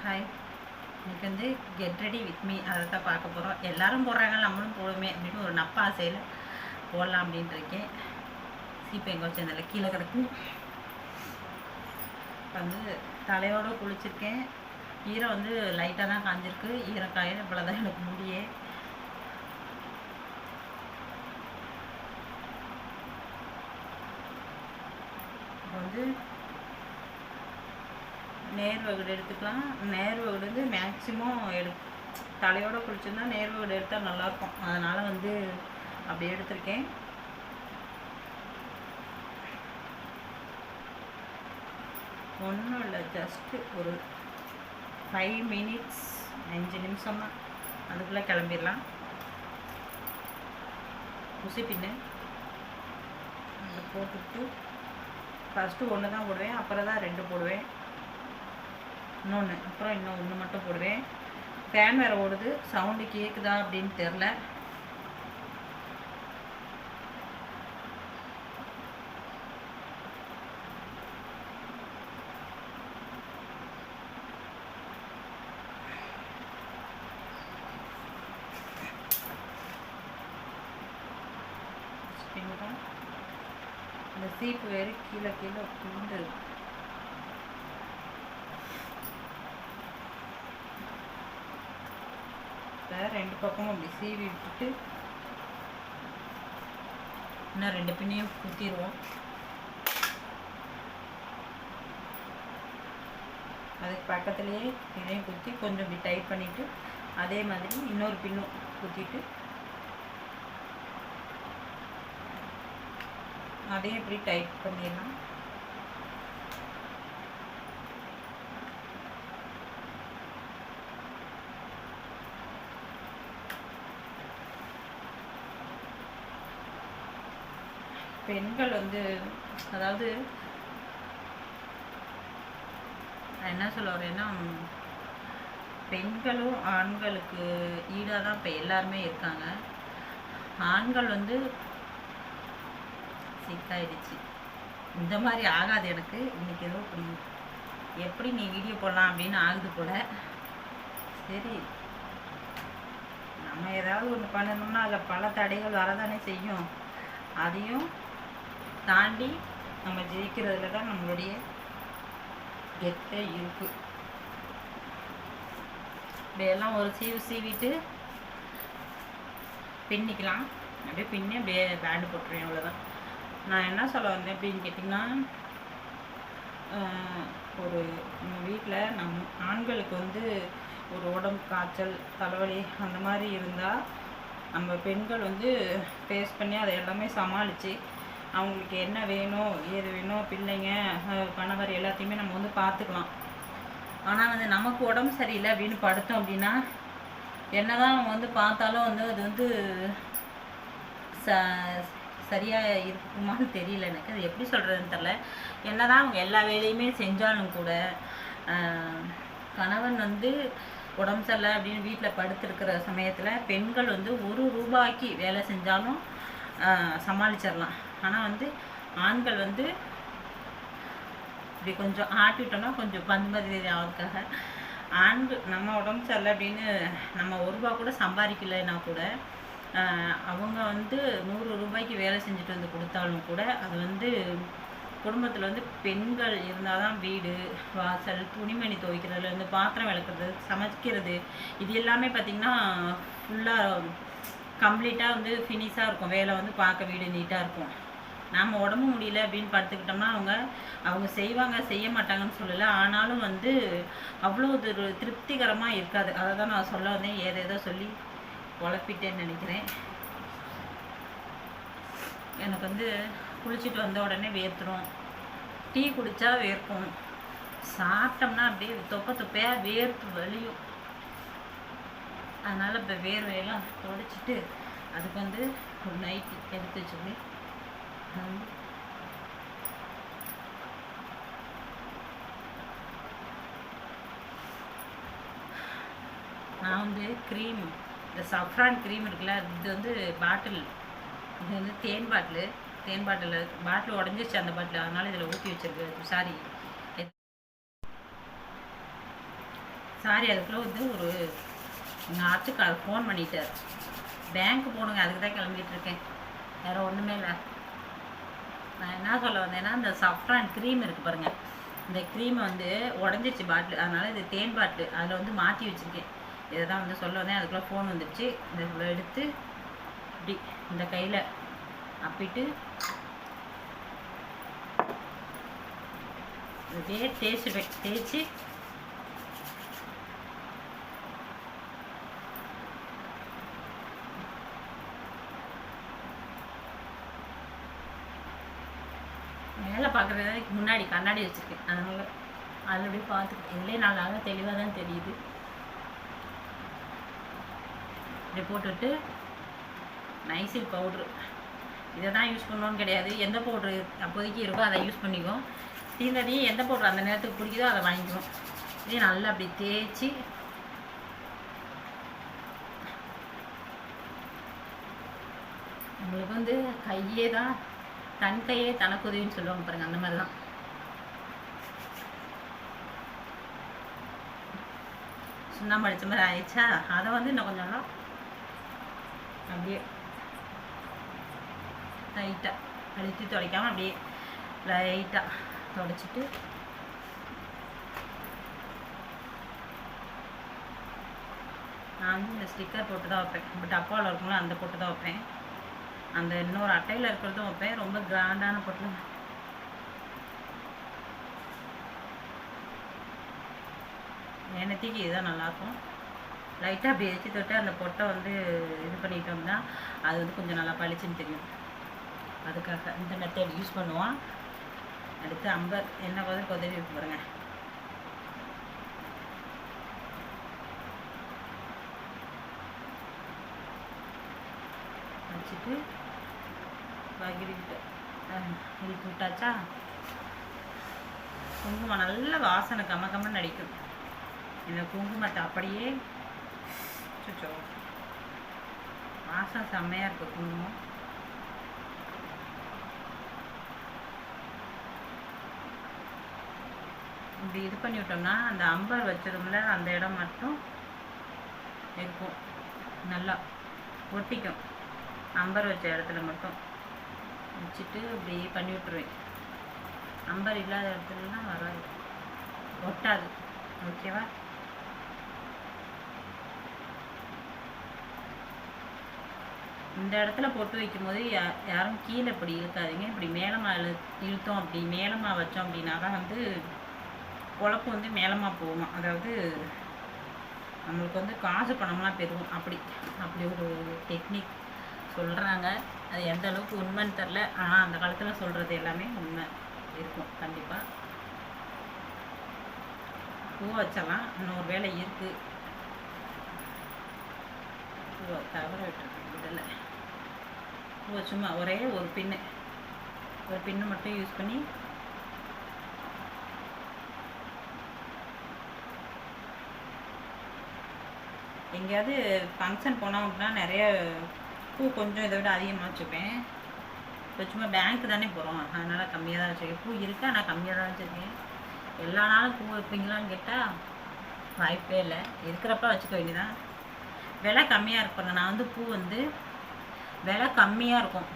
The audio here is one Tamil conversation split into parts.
ஹாய். இன்னைக்கு வந்து கெட் ரெடி வித் மீ அதை தான் பார்க்க போகிறோம். எல்லாரும் போடுறாங்க, நம்மளும் போடுமே அப்படின்னு ஒரு நப்ப ஆசையில் போடலாம் அப்படின்ட்டு இருக்கேன். சீப்பு எங்கே வச்சிருந்தால கீழே கிடக்கு. இப்போ வந்து தலையோடு குளிச்சிருக்கேன். ஈரம் வந்து லைட்டாக தான் காஞ்சிருக்கு. ஈரம் காயில இவ்வளோதான் எனக்கு முடியே. இப்போ வந்து நேர் வகுடு எடுத்துக்கலாம். நேர் வகுடு வந்து மேக்ஸிமம் தலையோடு குளிச்சிருந்தா நேர் வகுடு எடுத்தால் நல்லாயிருக்கும். அதனால் வந்து அப்படி எடுத்திருக்கேன். ஒன்றும் இல்லை, ஜஸ்ட்டு ஒரு 5 மினிட்ஸ் 5 நிமிஷம் தான், அதுக்குள்ளே கிளம்பிடலாம். குசி பின்னு அதை போட்டுட்டு ஃபஸ்ட்டு ஒன்று தான் போடுவேன், அப்புறம் தான் 2 போடுவேன். இன்னொன்று அப்புறம் இன்னும் 1 மட்டும் போடுவேன். ஃபேன் வேறு ஓடுது, சவுண்டு கேட்குதா அப்படின்னு தெரில. இந்த சீப்பு வேறு கீழே கீழே உண்டு. ரெண்டு பக்கமும் அப்படி சீவி விட்டுட்டு இன்னும் 2 பின்னையும் குத்திடுவோம். அதுக்கு பக்கத்துலேயே இதையும் குத்தி கொஞ்சம் இப்படி டைட் பண்ணிவிட்டு அதே மாதிரி இன்னொரு பின்னும் குத்திட்டு அதையும் இப்படி டைட் பண்ணிடலாம். பெண்கள் வந்து அதாவது நான் என்ன சொல்ல வரேன்னா, பெண்களும் ஆண்களுக்கு ஈடாக தான் இப்போ எல்லாருமே இருக்காங்க. ஆண்கள் வந்து சிக்காயிடுச்சு, இந்த மாதிரி ஆகாது எனக்கு. இன்றைக்கி ஏதோ எப்படி நீ வீடியோ போடலாம் அப்படின்னு ஆகுது போல. சரி, நம்ம ஏதாவது ஒன்று பண்ணணும்னா அதில் பல தடைகள் வரதானே செய்யும். அதையும் தாண்டி நம்ம ஜெயிக்கிறதுல தான் நம்மளுடைய கெத்தே இருக்குது. இப்படியெல்லாம் ஒரு சீவிட்டு பின்னிக்கலாம். அப்படியே பின்னி அப்படியே பேண்டு போட்டுருவேன், அவ்வளோதான். நான் என்ன சொல்ல வந்தேன் அப்படின்னு கேட்டிங்கன்னா, ஒரு வீட்டில் ஆண்களுக்கு வந்து ஒரு உடம்பு காய்ச்சல் தலைவலி அந்த மாதிரி இருந்தால் நம்ம பெண்கள் வந்து ஃபேஸ் பண்ணி அதை எல்லாமே சமாளித்து அவங்களுக்கு என்ன வேணும் ஏது வேணும், பிள்ளைங்க கணவர் எல்லாத்தையுமே நம்ம வந்து பார்த்துக்கலாம். ஆனால் வந்து நமக்கு உடம்பு சரியில்லை அப்படின்னு படுத்தோம் அப்படின்னா என்ன தான் அவங்க வந்து பார்த்தாலும் வந்து அது வந்து சரியாக இருக்குமான்னு தெரியல எனக்கு. அது எப்படி சொல்கிறதுன்னு தெரில. என்ன தான் அவங்க எல்லா வேலையுமே செஞ்சாலும் கூட கணவன் வந்து உடம்பு சரியில்லை அப்படின்னு வீட்டில் படுத்துருக்கிற சமயத்தில் பெண்கள் வந்து 1 ரூபாய்க்கு வேலை செஞ்சாலும் சமாளிச்சிடலாம். ஆனால் வந்து ஆண்கள் வந்து இப்படி கொஞ்சம் ஆட்டிவிட்டோம்னா கொஞ்சம் பந்துமதி ஆகிறதுக்காக நம்ம உடம்பு சரியில்லை அப்படின்னு நம்ம 1 ரூபா கூட சம்பாதிக்கலைன்னா கூட அவங்க வந்து 100 ரூபாய்க்கு வேலை செஞ்சுட்டு வந்து கொடுத்தாலும் கூட அது வந்து குடும்பத்தில் வந்து பெண்கள் இருந்தால் தான் வீடு வாசல் துணிமணி துவைக்கிறதுலேருந்து பாத்திரம் விளக்குறது சமைக்கிறது இது எல்லாமே பார்த்திங்கன்னா ஃபுல்லாக கம்ப்ளீட்டாக வந்து ஃபினிஷாக இருக்கும். வேலை வந்து பார்க்க வீடு நீட்டாக இருக்கும். நாம் உடம்பு முடியல அப்படின்னு படுத்துக்கிட்டோம்னா அவங்க செய்ய மாட்டாங்கன்னு சொல்லலை. ஆனாலும் வந்து அவ்வளோ ஒரு திருப்திகரமாக இருக்காது. அதை தான் நான் சொல்ல வந்தேன். ஏதேதோ சொல்லி குழப்பிட்டேன்னு நினைக்கிறேன். எனக்கு வந்து குளிச்சுட்டு வந்த உடனே வேர்த்துரும். டீ குடித்தா வேர்க்கும். சாப்பிட்டோம்னா அப்படியே தொப்பையாக வேர்த்து வலியும். அதனால் இப்போ வேர்வையெல்லாம் துடைச்சிட்டு அதுக்கு வந்து ஒரு நைட்டி எடுத்து வச்சுட்டு நான் வந்து க்ரீம், இந்த சஃப்ரான் க்ரீம் இருக்குல்ல, இது வந்து பாட்டில், இது வந்து தேன் பாட்டில் உடஞ்சிருச்சு அந்த பாட்டில். அதனால் இதில் ஊற்றி வச்சுருக்கு. சாரி சாரி, அதுக்குள்ளே வந்து ஒரு எங்கள் ஆத்துக்கார் ஃபோன் பண்ணிட்டார். பேங்க்கு போகணுங்க, அதுக்கு தான் கிளம்பிட்டு இருக்கேன். வேறு ஒன்றுமே இல்லை. நான் என்ன சொல்ல வந்தேன்னா, இந்த சஃப்ரான் க்ரீம் இருக்குது பாருங்கள், இந்த க்ரீமை வந்து உடஞ்சிருச்சு பாட்டில், அதனால் இது தேன் பாட்டில், அதில் வந்து மாற்றி வச்சுருக்கேன். இதை தான் வந்து சொல்ல வந்தேன். அதுக்குள்ளே ஃபோன் வந்துடுச்சு. இதை எடுத்து இப்படி இந்த கையில் அப்பிட்டு அப்படியே தேய்ச்சி மேலே பார்க்குறதுக்கு முன்னாடி கண்ணாடி வச்சுருக்கேன், அதனால் அதில் அப்படியே பார்த்துக்கிட்டேன். இதுலேயே நல்லா தெளிவாக தான் தெரியுது. இப்படி போட்டுட்டு நைசில் பவுட்ரு, இதை தான் யூஸ் பண்ணணும்னு கிடையாது. எந்த பவுட்ரு அப்போதைக்கு இருக்கோ அதை யூஸ் பண்ணிக்குவோம். தீர்ந்ததையும் எந்த பவுட்ரு அந்த நேரத்துக்கு பிடிக்குதோ அதை வாங்கிக்குவோம். இதையும் நல்லா அப்படி தேய்ச்சி உங்களுக்கு வந்து கையே தான் தன் கையே தனக்குதவின்னு சொல்லுவாங்க பாருங்கள், அந்த மாதிரி தான். சுண்ணாம்பு அடித்த மாதிரி ஆயிடுச்சா, அதை வந்து இன்னும் கொஞ்சம் நாள் அப்படியே லைட்டாக அழுத்தி துடைக்காமல் அப்படியே லைட்டாக துடைச்சிட்டு நான் வந்து இந்த ஸ்டிக்கர் போட்டு தான் வைப்பேன். இப்போ டப்பாவில் இருக்கும்ல அந்த போட்டு தான் வைப்பேன். அந்த இன்னொரு அட்டையில் இருக்கிறதும் வைப்பேன். ரொம்ப கிராண்டான பொட்டு. எண்ணெய்க்கு இதுதான் நல்லாயிருக்கும். லைட்டாக அப்படி எரிச்சு தொட்டு அந்த பொட்டை வந்து இது பண்ணிட்டோம்னா அது வந்து கொஞ்சம் நல்லா பளிச்சுன்னு தெரியும். அதுக்காக இந்த மெத்தட் யூஸ் பண்ணுவோம். அடுத்து அம்பர் எண்ணெய் கொதவி இருக்கு பாருங்க. வச்சுட்டு பகிரிட்டு இழுத்து விட்டாச்சா, குங்குமம் நல்ல வாசனை கம்மன்னு அடிக்கும். இந்த குங்குமத்தை அப்படியே சுச்சோ வாசனை செம்மையாக இருக்குது குங்குமம். இப்படி இது பண்ணி விட்டோம்னா அந்த அம்பர் வச்சிருந்தோம்ல அந்த இடம் மட்டும் இருக்கும், நல்லா ஒட்டிக்கும். அம்பர் வச்ச இடத்துல மட்டும் வச்சுட்டு இப்படி பண்ணி விட்டுருவேன். அம்பர் இல்லாத இடத்துலலாம் வராது, ஒட்டாது. ஓகேவா? இந்த இடத்துல போட்டு வைக்கும்போது யாரும் கீழே இப்படி இழுக்காதீங்க. இப்படி மேலமாக இழுத்தோம், அப்படி மேலமாக வச்சோம் அப்படின்னாக்கா வந்து குழப்பு வந்து மேலமாக போகும். அதாவது நம்மளுக்கு வந்து காசு பணம்லாம் பெறுவோம். அப்படி ஒரு டெக்னிக் சொல்கிறாங்க. அது எந்த அளவுக்கு உண்மைன்னு தெரில, ஆனால் அந்த காலத்தில் சொல்கிறது எல்லாமே உண்மை இருக்கும் கண்டிப்பாக. பூ வச்சலாம், இன்னொரு வேலை இருக்குது. பூவை தவற விட்டுருக்கேன், விடலை. பூவை சும்மா ஒரே ஒரு பின்னு மட்டும் யூஸ் பண்ணி எங்கேயாவது ஃபங்க்ஷன் போனால் அப்படின்னா நிறைய பூ கொஞ்சம் இதை விட அதிகமாக வச்சுப்பேன். இப்போ சும்மா பேங்க்கு தானே போகிறோம், அதனால் கம்மியாக தான் வச்சுருக்கேன். பூ இருக்கா, நான் கம்மியாக தான் வச்சுருக்கேன். எல்லா நாளும் பூ வைப்பீங்களான்னு கேட்டால் வாய்ப்பே இல்லை. இருக்கிறப்ப வச்சுக்க வேண்டியதான். விலை கம்மியாக இருப்பாங்க. நான் வந்து பூ வந்து விலை கம்மியாக இருக்கும்.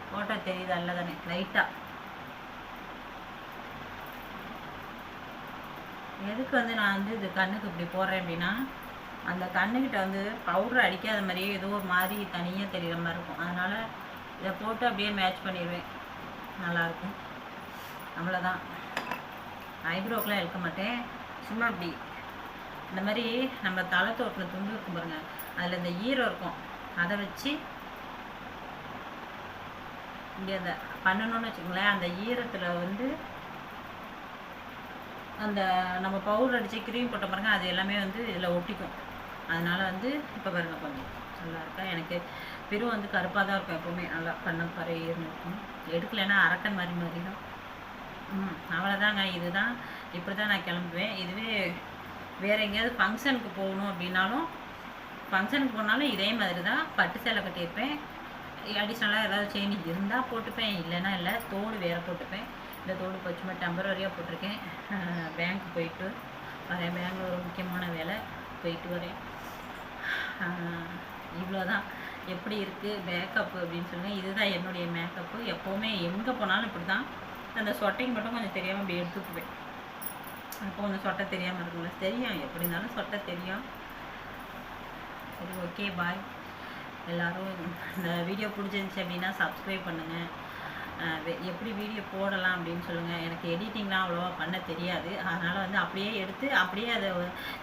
ஃபோட்டோ தெரியுது அல்ல தானே, லைட்டாக. எதுக்கு வந்து நான் வந்து இது கண்ணுக்கு இப்படி போடுறேன் அப்படின்னா, அந்த கண்ணுக்கிட்ட வந்து பவுடர் அடிக்காத மாதிரியே ஏதோ ஒரு மாதிரி தனியாக தெரிகிற மாதிரி இருக்கும். அதனால் இதை போட்டு அப்படியே மேட்ச் பண்ணிடுவேன், நல்லாயிருக்கும். அவ்வளோதான். ஐப்ரோக்கெலாம் எடுக்க மாட்டேன். சும்மா இப்படி இந்த மாதிரி நம்ம தலை தோட்டில் துண்டு இருக்கும் பாருங்கள், அதில் இந்த ஈரம் இருக்கும், அதை வச்சு இங்கே அந்த பண்ணணும்னு வச்சுக்கோங்களேன். அந்த ஈரத்தில் வந்து அந்த நம்ம பவுடர் அடித்து க்ரீம் போட்ட பாருங்க, அது எல்லாமே வந்து இதில் ஒட்டிக்கும். அதனால் வந்து இப்போ பாருங்க கொஞ்சம் நல்லா இருக்கா. எனக்கு பெரும் வந்து கருப்பாக தான் இருக்கும் எப்போவுமே, நல்லா பண்ண பறையின்னு இருக்கும். எடுக்கலைன்னா அரக்கன் மாதிரி தான். அவ்வளோதாங்க. இதுதான், இப்படி தான் நான் கிளம்புவேன். இதுவே வேறு எங்கேயாவது ஃபங்க்ஷனுக்கு போகணும் அப்படின்னாலும், ஃபங்க்ஷனுக்கு போனாலும் இதே மாதிரி தான் பட்டு சேலை கட்டியிருப்பேன். அடிஷ்னலாக ஏதாவது செயின் இருந்தால் போட்டுப்பேன், இல்லைன்னா இல்லை. தோடு வேறு போட்டுப்பேன். இந்த தோடு சும்மா டெம்பரரியாக போட்டிருக்கேன். பேங்க் போயிட்டு வரேன். பேங்கில் ஒரு முக்கியமான வேலை, போயிட்டு வரேன். இவ்வளோதான். எப்படி இருக்குது மேக்கப்பு அப்படின்னு சொல்லுங்கள். இதுதான் என்னுடைய மேக்கப்பு. எப்போவுமே எங்கே போனாலும் இப்படி தான். அந்த சொட்டைக்கு மட்டும் கொஞ்சம் தெரியாமல் அப்படி எடுத்துக்குவேன். அப்போ கொஞ்சம் சொட்டை தெரியாமல் இருக்குங்களா? தெரியும், எப்படி இருந்தாலும் சொட்டை தெரியும். சரி, ஓகே, பாய். எல்லோரும் இந்த வீடியோ பிடிச்சிருந்துச்சி அப்படின்னா சப்ஸ்கிரைப் பண்ணுங்கள். எப்படி வீடியோ போடலாம் அப்படின்னு சொல்லுங்கள். எனக்கு எடிட்டிங்லாம் அவ்வளோவா பண்ண தெரியாது. அதனால் வந்து அப்படியே எடுத்து அப்படியே அதை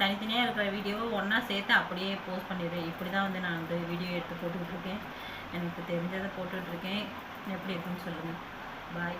தனித்தனியாக இருக்கிற வீடியோவை ஒன்றா சேர்த்து அப்படியே போஸ்ட் பண்ணிடுவேன். இப்படி தான் வந்து நான் வந்து வீடியோ எடுத்து போட்டுக்கிட்டுருக்கேன். எனக்கு தெரிஞ்சதை போட்டுட்ருக்கேன். எப்படி இருக்குன்னு சொல்லுங்கள். பாய்.